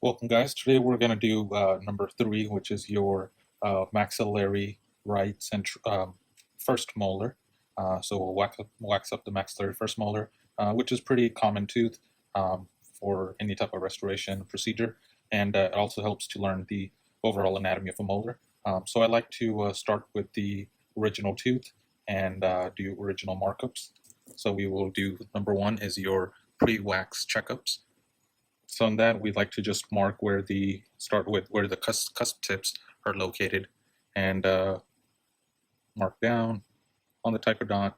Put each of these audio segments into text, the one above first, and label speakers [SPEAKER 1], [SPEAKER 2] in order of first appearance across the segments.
[SPEAKER 1] Welcome, guys. Today we're going to do number 3, which is your maxillary right first molar. So we'll wax up the maxillary first molar, which is pretty common tooth for any type of restoration procedure, and it also helps to learn the overall anatomy of a molar. So I like to start with the original tooth and do original markups. So we will do number 1 is your pre-wax checkups. So in that, we'd like to just mark where the cusp tips are located, and mark down on the typodont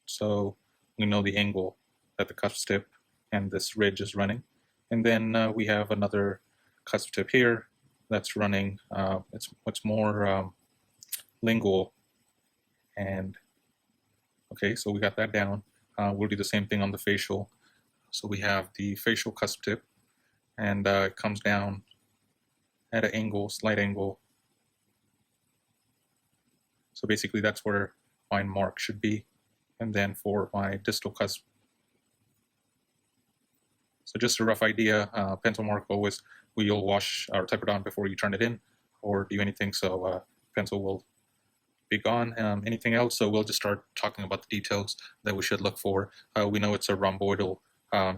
[SPEAKER 1] so we know the angle that the cusp tip and this ridge is running. And then we have another cusp tip here that's running. It's more lingual, and okay, so we got that down. We'll do the same thing on the facial. So we have the facial cusp tip, and it comes down at an angle, slight angle. So basically that's where my mark should be. And then for my distal cusp, so just a rough idea, pencil mark always, we'll wash our typodont before you turn it in or do anything, so pencil will be gone. Anything else, so we'll just start talking about the details that we should look for. We know it's a rhomboidal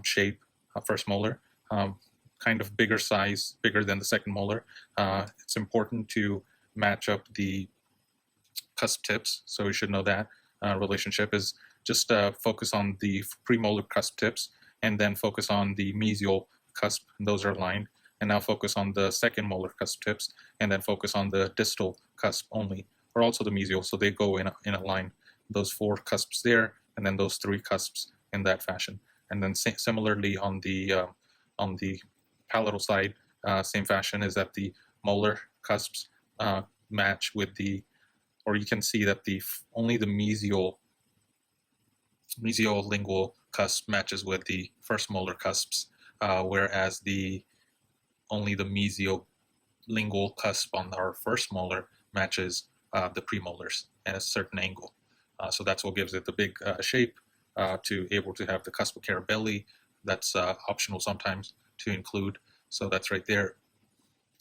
[SPEAKER 1] shape, first molar. Kind of bigger size, bigger than the second molar. It's important to match up the cusp tips, so we should know that relationship is just focus on the premolar cusp tips and then focus on the mesial cusp, those are aligned, and now focus on the second molar cusp tips and then focus on the distal cusp only, or also the mesial, so they go in a line, those 4 cusps there and then those 3 cusps in that fashion. And then similarly on the palatal side, same fashion is that the molar cusps match with the, or you can see that only the mesial lingual cusp matches with the first molar cusps, whereas only the mesial lingual cusp on our first molar matches the premolars at a certain angle. So that's what gives it the big shape, to able to have the cuspicare belly. That's optional sometimes to include. So that's right there,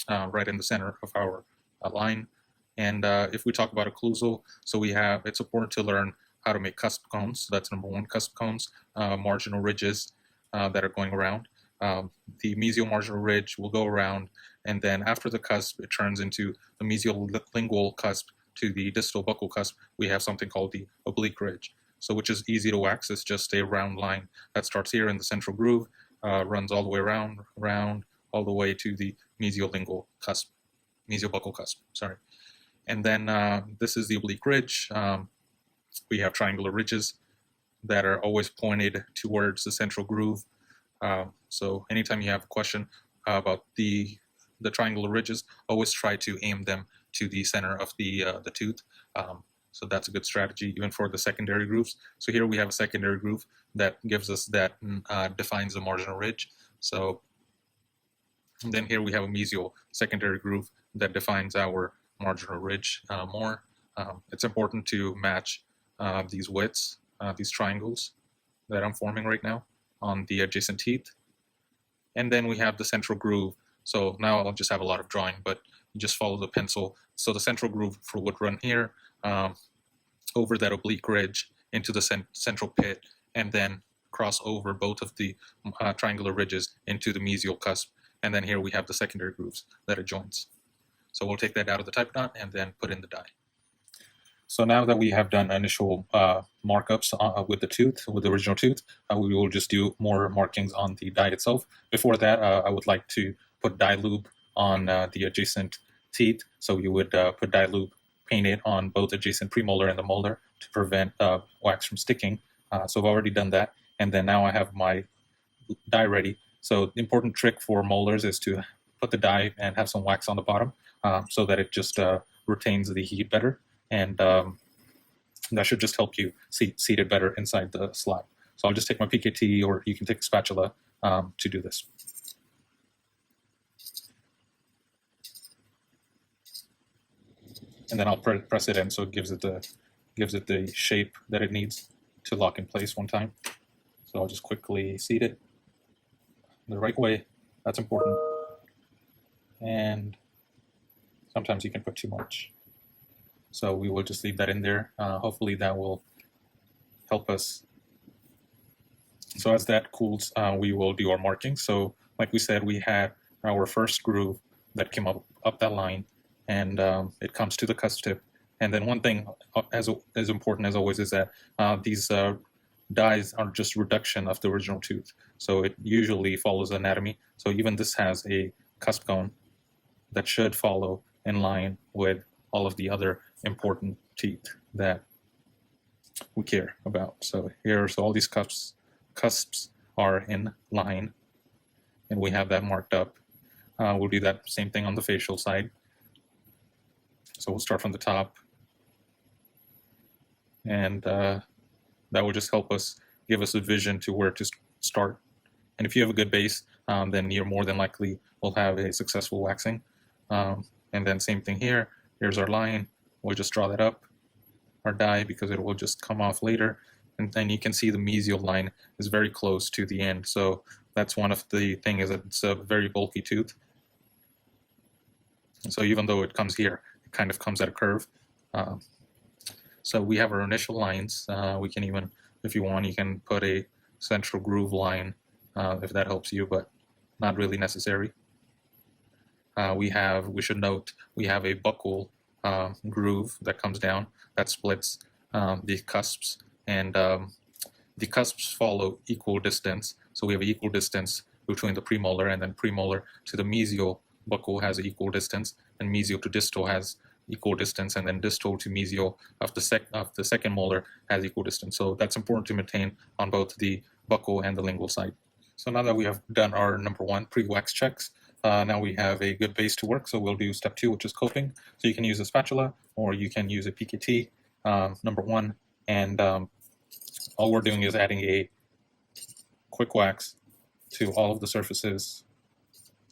[SPEAKER 1] right in the center of our line. And if we talk about occlusal, so it's important to learn how to make cusp cones. So that's number 1, cusp cones, marginal ridges that are going around. The mesial marginal ridge will go around, and then after the cusp, it turns into the mesial lingual cusp to the distal buccal cusp. We have something called the oblique ridge, so which is easy to wax. It's just a round line that starts here in the central groove, runs all the way around, all the way to the mesial lingual cusp, mesial buccal cusp, sorry. And then this is the oblique ridge. We have triangular ridges that are always pointed towards the central groove. So anytime you have a question about the triangular ridges, always try to aim them to the center of the tooth. So that's a good strategy even for the secondary grooves. So here we have a secondary groove that gives us defines the marginal ridge. So and then here we have a mesial secondary groove that defines our marginal ridge more. It's important to match these widths, these triangles that I'm forming right now on the adjacent teeth. And then we have the central groove. So now I'll just have a lot of drawing, but you just follow the pencil. So the central groove would run here, over that oblique ridge into the central pit, and then cross over both of the triangular ridges into the mesial cusp. And then here we have the secondary grooves that are joints. So we'll take that out of the typodont and then put in the die. So now that we have done initial markups with the tooth, with the original tooth, we will just do more markings on the die itself. Before that, I would like to put die lube on the adjacent teeth. So you would put die lube painted on both adjacent premolar and the molar to prevent wax from sticking. So I've already done that. And then now I have my die ready. So the important trick for molars is to put the die and have some wax on the bottom, so that it just retains the heat better. And that should just help you seat it better inside the slab. So I'll just take my PKT, or you can take a spatula to do this. And then I'll press it in so it gives it the shape that it needs to lock in place one time. So I'll just quickly seat it the right way. That's important. and sometimes you can put too much. So we will just leave that in there. Hopefully that will help us. So as that cools, we will do our marking. So like we said, we had our first groove that came up that line, and it comes to the cusp tip. And then one thing as important as always is that these dies are just reduction of the original tooth. So it usually follows anatomy. So even this has a cusp cone that should follow in line with all of the other important teeth that we care about. So here's all these cusps are in line, and we have that marked up. We'll do that same thing on the facial side. So we'll start from the top, and that will just help us give us a vision to where to start. And if you have a good base, then you're more than likely will have a successful waxing. And then same thing here. Here's our line. We'll just draw that up, our die, because it will just come off later. And then you can see the mesial line is very close to the end. So that's one of the things, is that it's a very bulky tooth. So even though it comes here, it kind of comes at a curve. So we have our initial lines. We can even, if you want, you can put a central groove line if that helps you, but not really necessary. We should note, we have a buccal groove that comes down that splits the cusps, and the cusps follow equal distance. So we have an equal distance between the premolar, and then premolar to the mesial buccal has an equal distance, and mesial to distal has equal distance, and then distal to mesial of the second molar has equal distance. So that's important to maintain on both the buccal and the lingual side. So now that we have done our number one pre-wax checks, now we have a good base to work. So we'll do step 2, which is coping. So you can use a spatula, or you can use a PKT, number 1, and all we're doing is adding a quick wax to all of the surfaces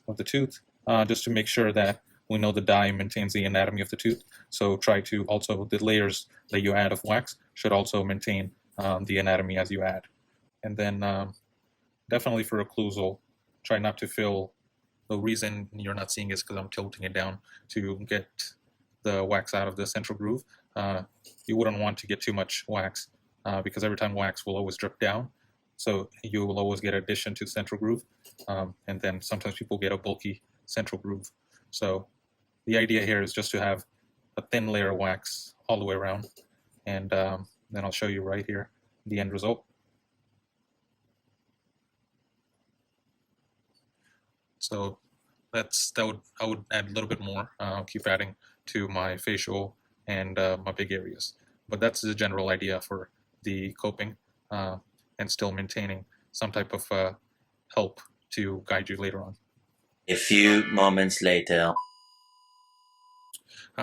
[SPEAKER 1] of the tooth, just to make sure that we know the dye maintains the anatomy of the tooth. So try to also, the layers that you add of wax should also maintain the anatomy as you add. And then definitely for occlusal, try not to fill. The reason you're not seeing is because I'm tilting it down to get the wax out of the central groove. You wouldn't want to get too much wax because every time wax will always drip down. So you will always get addition to the central groove. And then sometimes people get a bulky central groove. So the idea here is just to have a thin layer of wax all the way around. And then I'll show you right here the end result. So I would add a little bit more. I'll keep adding to my facial and my big areas. But that's the general idea for the coping, and still maintaining some type of help to guide you later on.
[SPEAKER 2] A few moments later.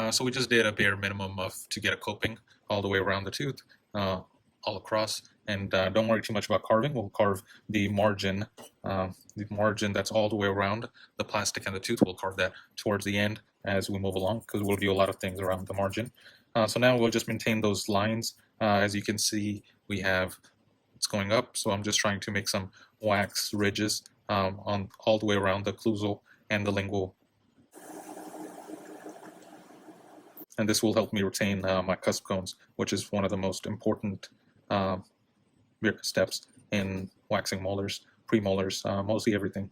[SPEAKER 1] So we just did a bare minimum to get a coping all the way around the tooth, all across. And don't worry too much about carving. We'll carve the margin that's all the way around the plastic and the tooth. We'll carve that towards the end as we move along, because we'll do a lot of things around the margin. So now we'll just maintain those lines. As you can see, it's going up. So I'm just trying to make some wax ridges on all the way around the occlusal and the lingual. And this will help me retain my cusp cones, which is one of the most important steps in waxing molars, premolars, mostly everything.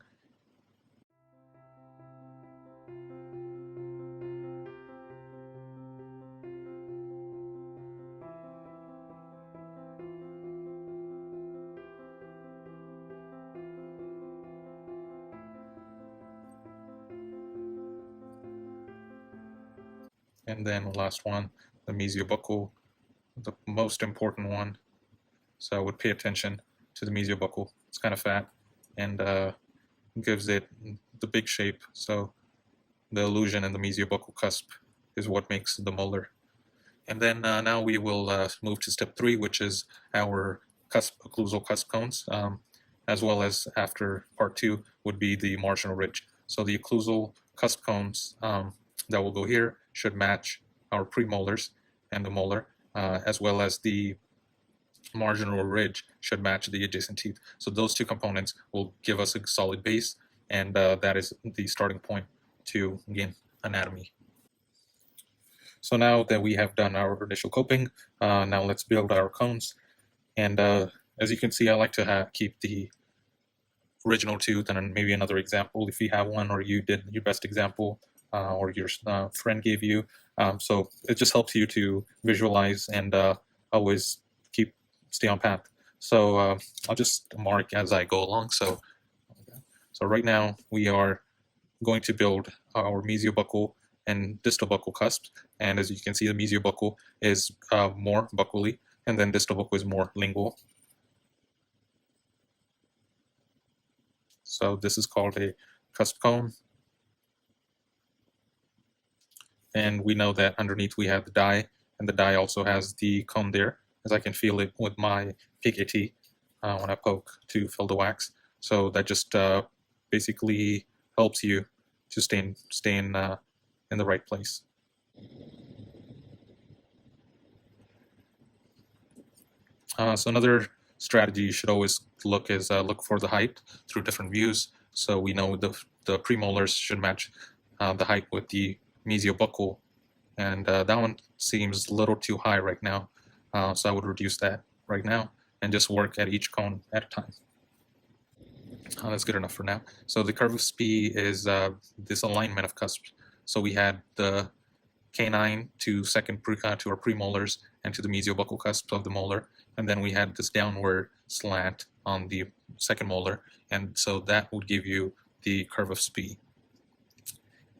[SPEAKER 1] And then the last one, the mesiobuccal, the most important one. So I would pay attention to the mesiobuccal. It's kind of fat and gives it the big shape. So the illusion in the mesiobuccal cusp is what makes the molar. And then now we will move to step 3, which is our occlusal cusp cones, as well as after part 2 would be the marginal ridge. So the occlusal cusp cones that will go here should match our premolars and the molar, as well as the marginal ridge should match the adjacent teeth. So those two components will give us a solid base, and that is the starting point to gain anatomy. So now that we have done our initial coping, now let's build our cones. And as you can see, I like to keep the original tooth and then maybe another example if you have one, or you did your best example, or your friend gave you. So it just helps you to visualize and always stay on path. So I'll just mark as I go along. So right now we are going to build our mesiobuccal and distal buccal cusps. And as you can see, the mesiobuccal is more buccally, and then distal buccal is more lingual. So this is called a cusp cone. And we know that underneath we have the die, and the die also has the cone there, as I can feel it with my PKT when I poke to fill the wax. So that just basically helps you to stay in the right place. So another strategy you should always look is look for the height through different views. So we know the premolars should match the height with the mesiobuccal, and that one seems a little too high right now. So I would reduce that right now and just work at each cone at a time. That's good enough for now. So the curve of Spee is this alignment of cusps. So we had the canine to to our premolars and to the mesiobuccal cusp of the molar, and then we had this downward slant on the second molar, and so that would give you the curve of Spee.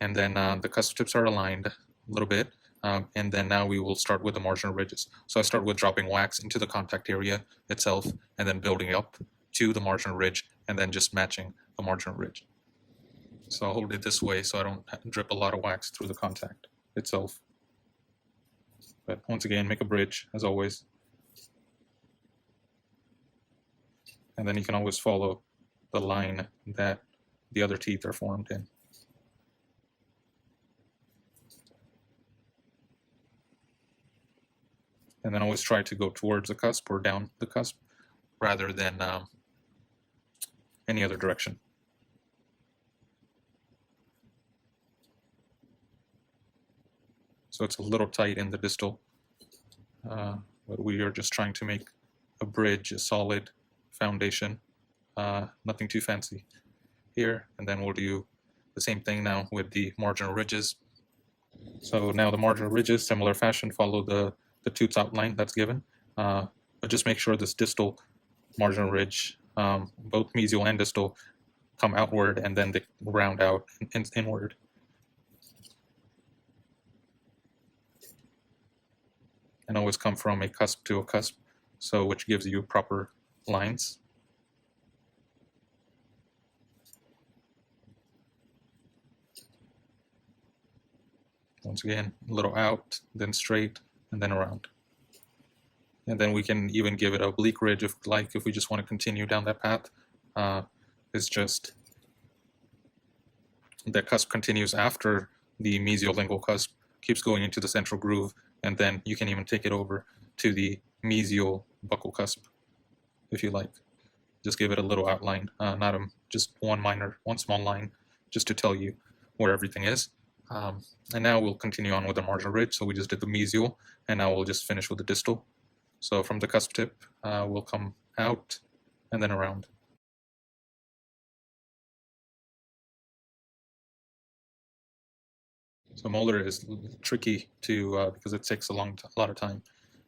[SPEAKER 1] And then the cusp tips are aligned a little bit, and then now we will start with the marginal ridges. So I start with dropping wax into the contact area itself, and then building up to the marginal ridge, and then just matching the marginal ridge. So I'll hold it this way so I don't drip a lot of wax through the contact itself. But once again, make a bridge as always. And then you can always follow the line that the other teeth are formed in. And then always try to go towards the cusp or down the cusp rather than any other direction. So it's a little tight in the distal, but we are just trying to make a bridge, a solid foundation, nothing too fancy here. And then we'll do the same thing now with the marginal ridges. So now the marginal ridges, similar fashion, follow the tooth's outline that's given, but just make sure this distal marginal ridge, both mesial and distal, come outward, and then they round out inward. And always come from a cusp to a cusp, so which gives you proper lines. Once again, a little out, then straight, and then around. And then we can even give it a oblique ridge if we just want to continue down that path. It's just that cusp continues after the mesiolingual cusp, keeps going into the central groove, and then you can even take it over to the mesial buccal cusp if you like. Just give it a little outline, not just one small line, just to tell you where everything is. And now we'll continue on with the marginal ridge. So we just did the mesial, and now we'll just finish with the distal. So from the cusp tip, we'll come out and then around. So molar is tricky to because it takes a lot of time.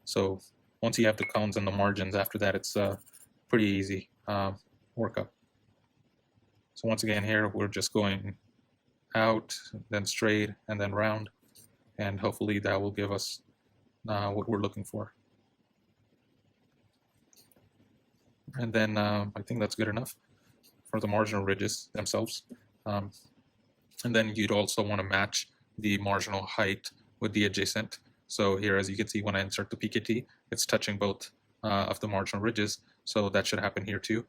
[SPEAKER 1] So once you have the cones and the margins, after that it's pretty easy workup. So once again here we're just going out, then straight, and then round, and hopefully that will give us what we're looking for. And then I think that's good enough for the marginal ridges themselves. And then you'd also want to match the marginal height with the adjacent. So here, as you can see, when I insert the PKT, it's touching both of the marginal ridges. So that should happen here too.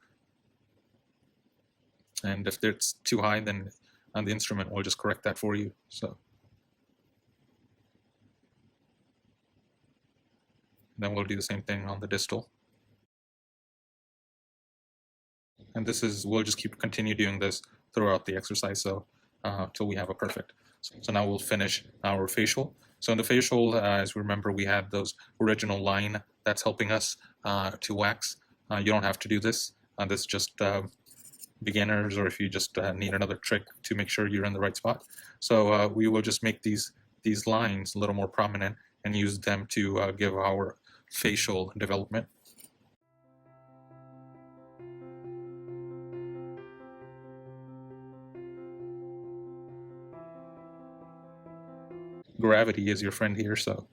[SPEAKER 1] And if it's too high, then on the instrument will just correct that for you. So then we'll do the same thing on the distal. And we'll just continue doing this throughout the exercise. So till we have a perfect. So now we'll finish our facial. So in the facial, as we remember, we had those original line that's helping us to wax. You don't have to do this. This is just beginners, or if you just need another trick to make sure you're in the right spot. So we will just make these lines a little more prominent and use them to give our facial development. Gravity is your friend here, so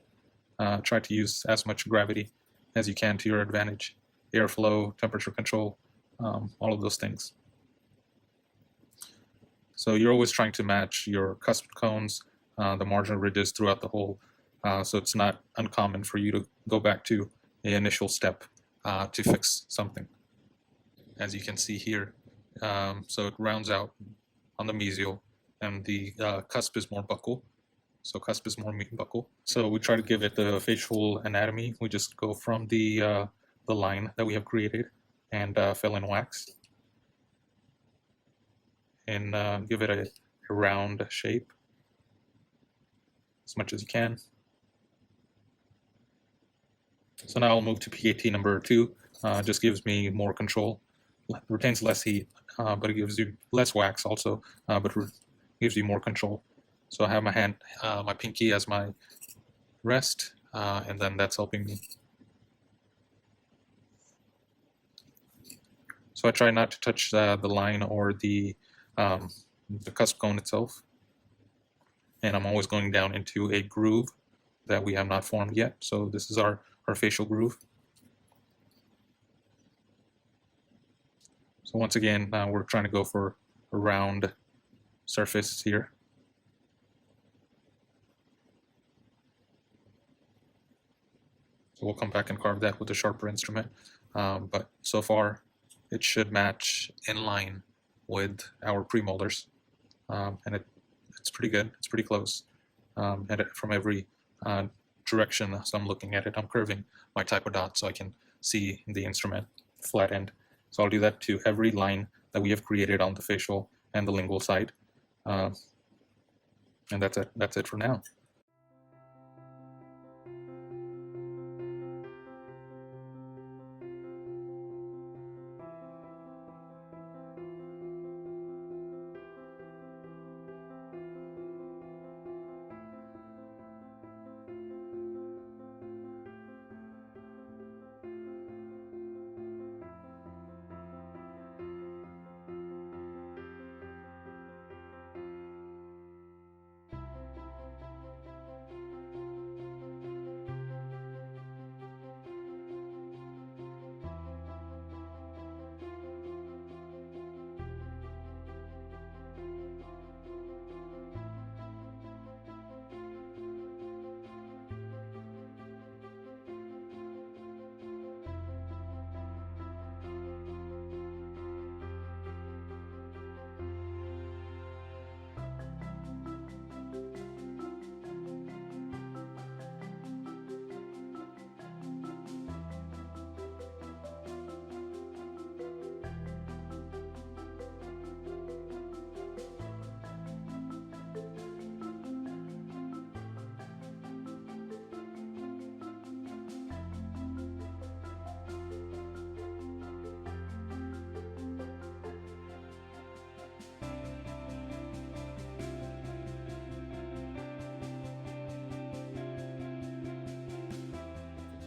[SPEAKER 1] try to use as much gravity as you can to your advantage. Airflow, temperature control, all of those things. So you're always trying to match your cusp cones, the marginal ridges throughout the whole, so it's not uncommon for you to go back to the initial step to fix something. As you can see here, so it rounds out on the mesial, and the cusp is more buccal. So cusp is more buccal. So we try to give it the facial anatomy. We just go from the line that we have created and fill in wax and give it a round shape as much as you can. So now I'll move to PAT number 2. Just gives me more control. Retains less heat, but it gives you less wax also, but gives you more control. So I have my hand, my pinky as my rest, and then that's helping me. So I try not to touch the line or the cusp cone itself. And I'm always going down into a groove that we have not formed yet. So this is our facial groove. So once again, we're trying to go for a round surface here. So we'll come back and carve that with a sharper instrument. But so far, it should match in line with our premolars. And it's pretty good. It's pretty close. And from every direction, so I'm looking at it, I'm curving my typo dot so I can see the instrument flat end. So I'll do that to every line that we have created on the facial and the lingual side. And that's it. That's it for now.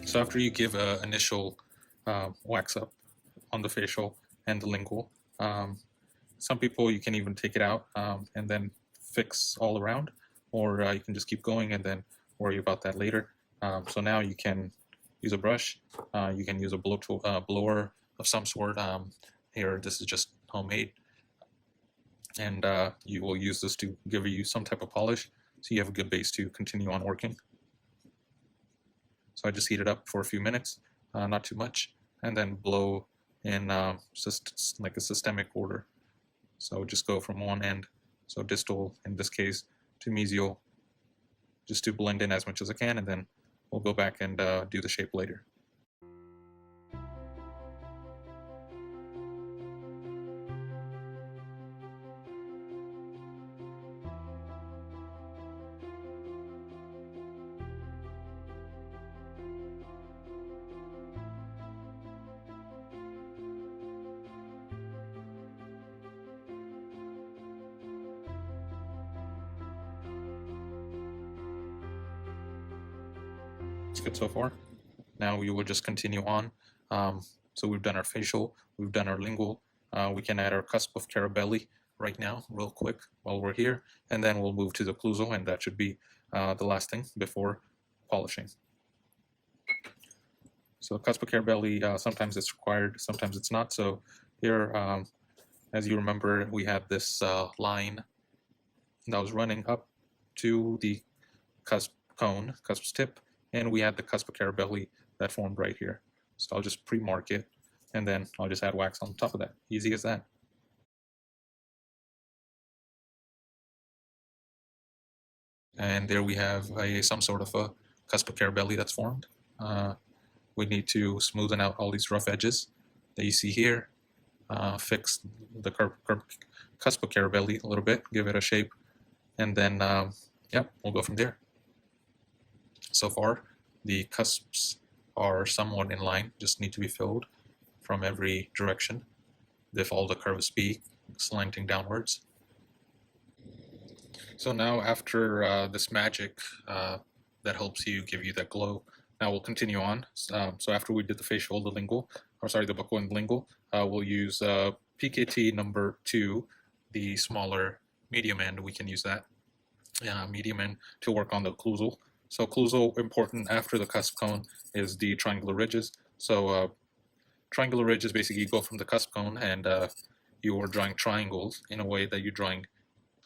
[SPEAKER 1] So after you give an initial wax up on the facial and the lingual, some people you can even take it out and then fix all around, or you can just keep going and then worry about that later. So now you can use a brush, you can use a blower of some sort. Here, this is just homemade, and you will use this to give you some type of polish, so you have a good base to continue on working. So I just heat it up for a few minutes, not too much, and then blow in just like a systemic order. So just go from one end, so distal in this case, to mesial, just to blend in as much as I can, and then we'll go back and do the shape later. It's good so far. Now we will just continue on. So we've done our facial, we've done our lingual. We can add our cusp of Carabelli right now, real quick, while we're here, and then we'll move to the occlusal, and that should be the last thing before polishing. So cusp of Carabelli, sometimes it's required, sometimes it's not. So here, as you remember, we had this line that was running up to the cusp cone, cusp's tip, and we had the cusp of Carabelli that formed right here. So I'll just pre-mark it, and then I'll just add wax on top of that. Easy as that. And there we have some sort of a cusp of Carabelli that's formed. We need to smoothen out all these rough edges that you see here. Fix the cusp of Carabelli a little bit, give it a shape, and then we'll go from there. So far, the cusps are somewhat in line, just need to be filled from every direction, if all the curves be slanting downwards. So now after this magic that helps you, give you that glow, now we'll continue on. So after we did the facial, the lingual, the buccal and lingual, we'll use PKT number 2, the smaller medium end. We can use that medium end to work on the occlusal. So occlusal, important after the cusp cone, is the triangular ridges. So triangular ridges basically go from the cusp cone, and you are drawing triangles in a way that you're drawing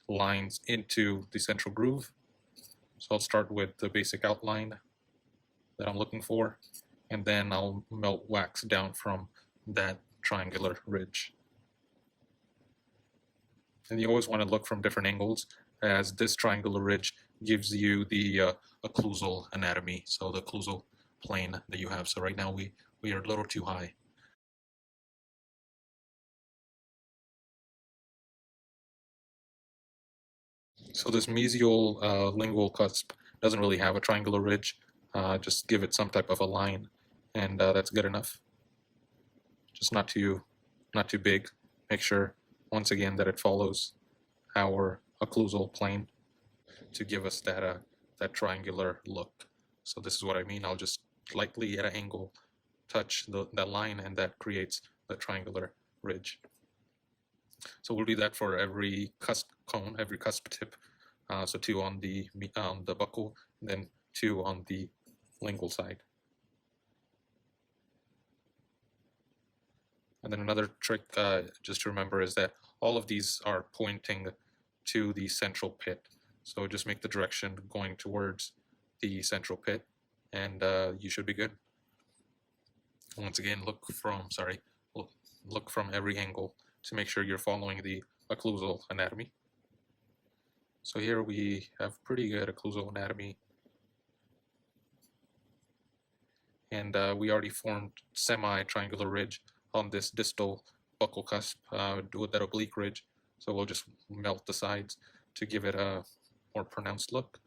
[SPEAKER 1] lines into the central groove. So I'll start with the basic outline that I'm looking for, and then I'll melt wax down from that triangular ridge. And you always want to look from different angles, as this triangular ridge gives you the occlusal anatomy, so the occlusal plane that you have. So right now we are a little too high. So this mesial lingual cusp doesn't really have a triangular ridge. Just give it some type of a line, and that's good enough. Just not too big. Make sure, once again, that it follows our occlusal plane to give us that triangular look. So this is what I mean. I'll just lightly at an angle touch that line, and that creates the triangular ridge. So we'll do that for every cusp cone, every cusp tip. So 2 on the buccal, and then 2 on the lingual side. And then another trick just to remember is that all of these are pointing to the central pit. So just make the direction going towards the central pit, and you should be good. Once again, look from every angle to make sure you're following the occlusal anatomy. So here we have pretty good occlusal anatomy, and we already formed semi-triangular ridge on this distal buccal cusp with that oblique ridge. So we'll just melt the sides to give it a more pronounced look.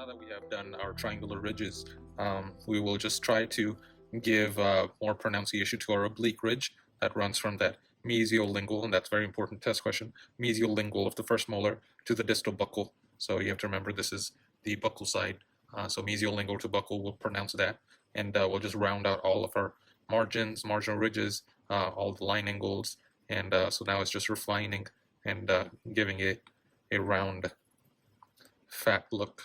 [SPEAKER 1] that we have done our triangular ridges, we will just try to give more pronunciation to our oblique ridge that runs from that mesiolingual, and that's a very important test question, mesiolingual of the first molar to the distal buccal. So you have to remember this is the buccal side. So mesiolingual to buccal, we'll pronounce that, and we'll just round out all of our margins, marginal ridges, all the line angles, and so now it's just refining and giving it a round, fat look.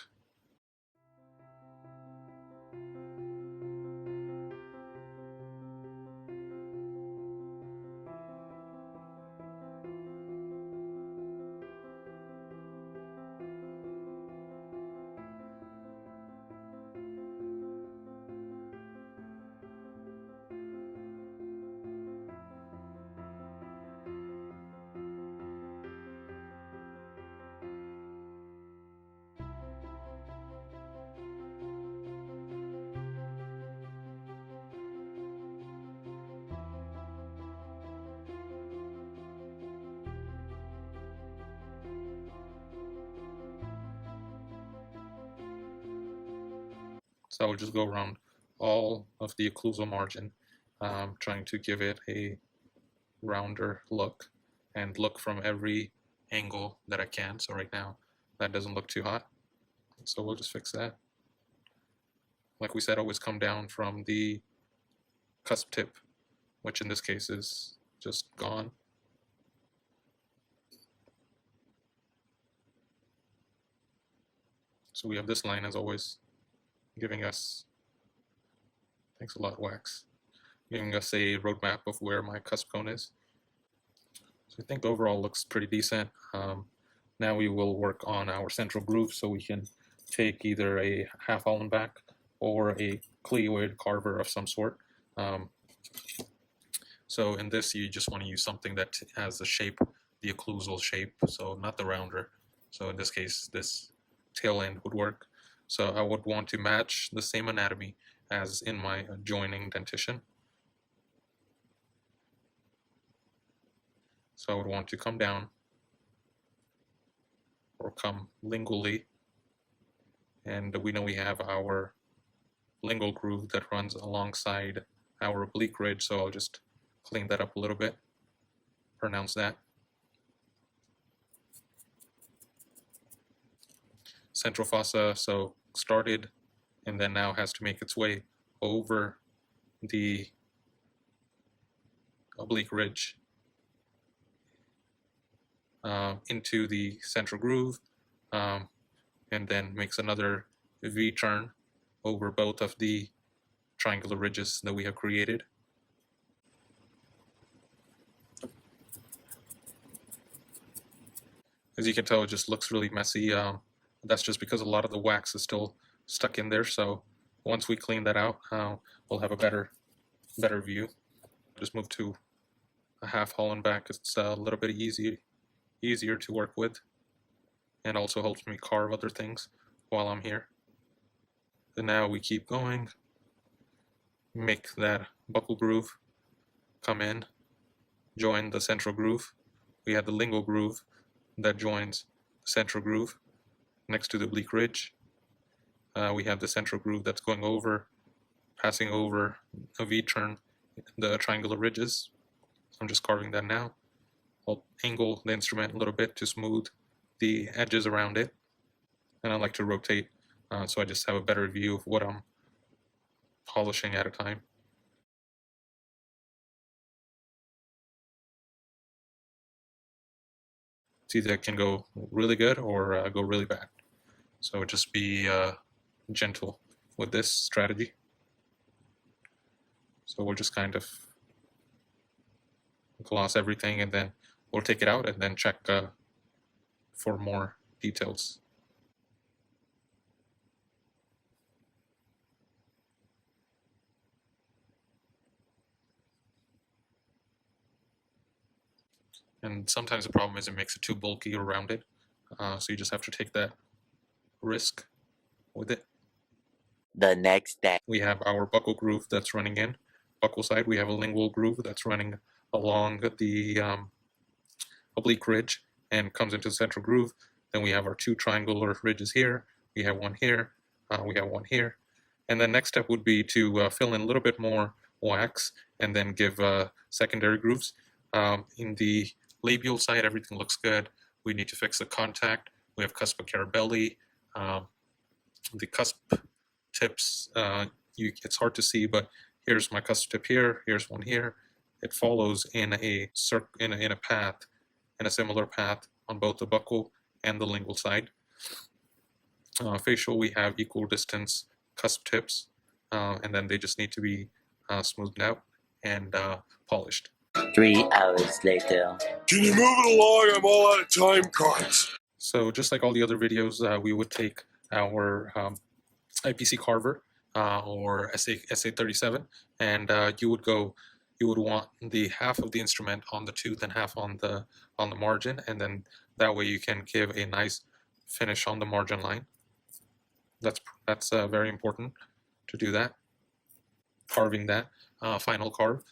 [SPEAKER 1] So I'll just go around all of the occlusal margin, trying to give it a rounder look and look from every angle that I can. So right now that doesn't look too hot, so we'll just fix that. Like we said, always come down from the cusp tip, which in this case is just gone. So we have this line as always giving us, thanks a lot Wax, giving us a roadmap of where my cusp cone is. So I think overall looks pretty decent. Now we will work on our central groove, so we can take either a half Hollenbach or a cleoid carver of some sort. So in this, you just want to use something that has the shape, the occlusal shape, so not the rounder. So in this case, this tail end would work. So I would want to match the same anatomy as in my adjoining dentition. So I would want to come down or come lingually, and we know we have our lingual groove that runs alongside our oblique ridge, so I'll just clean that up a little bit, pronounce that. Central fossa, so started and then now has to make its way over the oblique ridge into the central groove, and then makes another V-turn over both of the triangular ridges that we have created. As you can tell, it just looks really messy. That's just because a lot of the wax is still stuck in there. So once we clean that out, we'll have a better view. Just move to a half Hollenbach. It's a little bit easier to work with, and also helps me carve other things while I'm here. And now we keep going. Make that buccal groove come in, join the central groove. We have the lingual groove that joins the central groove next to the oblique ridge. We have the central groove that's going over, passing over a V-turn, the triangular ridges. I'm just carving that now. I'll angle the instrument a little bit to smooth the edges around it, and I like to rotate so I just have a better view of what I'm polishing at a time. It's either it can go really good or go really bad. So just be gentle with this strategy. So we'll just kind of gloss everything, and then we'll take it out and then check for more details. And sometimes the problem is it makes it too bulky or rounded, so you just have to take that risk with it.
[SPEAKER 2] The next day,
[SPEAKER 1] we have our buccal groove that's running in. Buccal side, we have a lingual groove that's running along the oblique ridge and comes into the central groove. Then we have our two triangular ridges here. We have one here. We have one here. And the next step would be to fill in a little bit more wax and then give secondary grooves. In the labial side, everything looks good. We need to fix the contact. We have cusp carabelli. The cusp tips, it's hard to see, but here's my cusp tip here. Here's one here. It follows in a path, in a similar path on both the buccal and the lingual side. Facial, we have equal distance cusp tips, and then they just need to be smoothed out and polished.
[SPEAKER 2] 3 hours later.
[SPEAKER 3] Can you move it along? I'm all out of time cards.
[SPEAKER 1] So just like all the other videos, we would take our IPC carver or SA37, and you would want the half of the instrument on the tooth and half on the margin, and then that way you can give a nice finish on the margin line. That's very important to do that. Carving that final carve,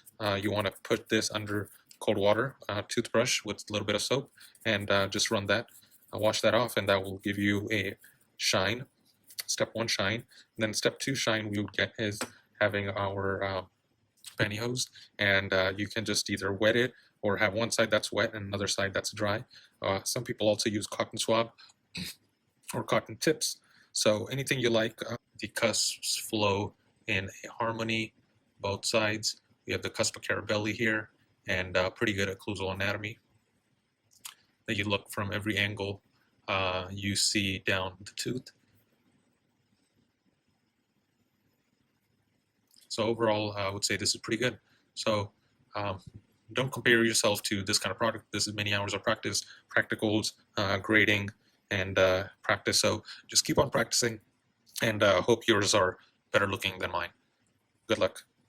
[SPEAKER 1] you want to put this under cold water, toothbrush with a little bit of soap, and just run that, wash that off, and that will give you a shine. Step 1 shine. And then step 2 shine we would get is having our pantyhose, and you can just either wet it or have one side that's wet and another side that's dry. Some people also use cotton swab or cotton tips. So anything you like. The cusps flow in a harmony, both sides. We have the cusp carabelli here, and pretty good occlusal anatomy. That you look from every angle, you see down the tooth. So overall, I would say this is pretty good. So don't compare yourself to this kind of product. This is many hours of practice, practicals, grading, and practice. So just keep on practicing, and hope yours are better looking than mine. Good luck.